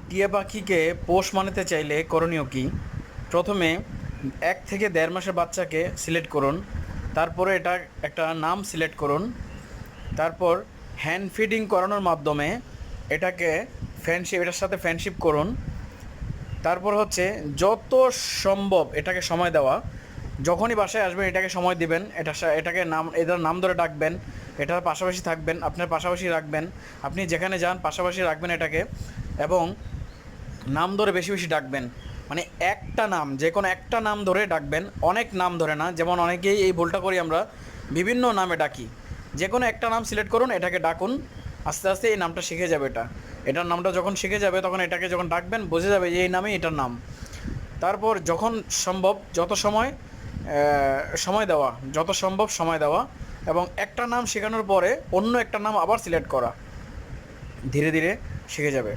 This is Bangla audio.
টিয়া পাখিকে পোষ মানাতে চাইলে করণীয় কি? প্রথমে ১ থেকে ১.৫ মাসের বাচ্চাকে সিলেক্ট করুন। তারপরে এটা একটা নাম সিলেক্ট করুন। তারপর হ্যান্ড ফিডিং করানোর মাধ্যমে এটাকে এটার সাথে ফ্রেন্ডশিপ করুন। তারপর হচ্ছে যত সম্ভব এটাকে সময় দেওয়া। যখনই বাসায় আসবেন এটাকে সময় দিবেন। এটার নাম ধরে ডাকবেন। এটার পাশাপাশি থাকবেন, আপনার পাশাপাশি রাখবেন। আপনি যেখানে যান পাশাপাশি রাখবেন এটাকে, এবং নাম ধরে বেশি বেশি ডাকবেন। মানে একটা নাম, যে কোনো একটা নাম ধরে ডাকবেন, অনেক নাম ধরে না। যেমন অনেকেই এই ভুলটা করি আমরা, বিভিন্ন নামে ডাকি। যে কোনো একটা নাম সিলেক্ট করুন, এটাকে ডাকুন। আস্তে আস্তে এই নামটা শিখে যাবে। এটার নামটা যখন শিখে যাবে তখন এটাকে যখন ডাকবেন বুঝে যাবে যে এই নামেই এটার নাম। তারপর যখন সম্ভব সময় দেওয়া, যত সম্ভব সময় দেওয়া, এবং একটা নাম শেখানোর পরে অন্য একটা নাম আবার সিলেক্ট করা। ধীরে ধীরে শিখে যাবে।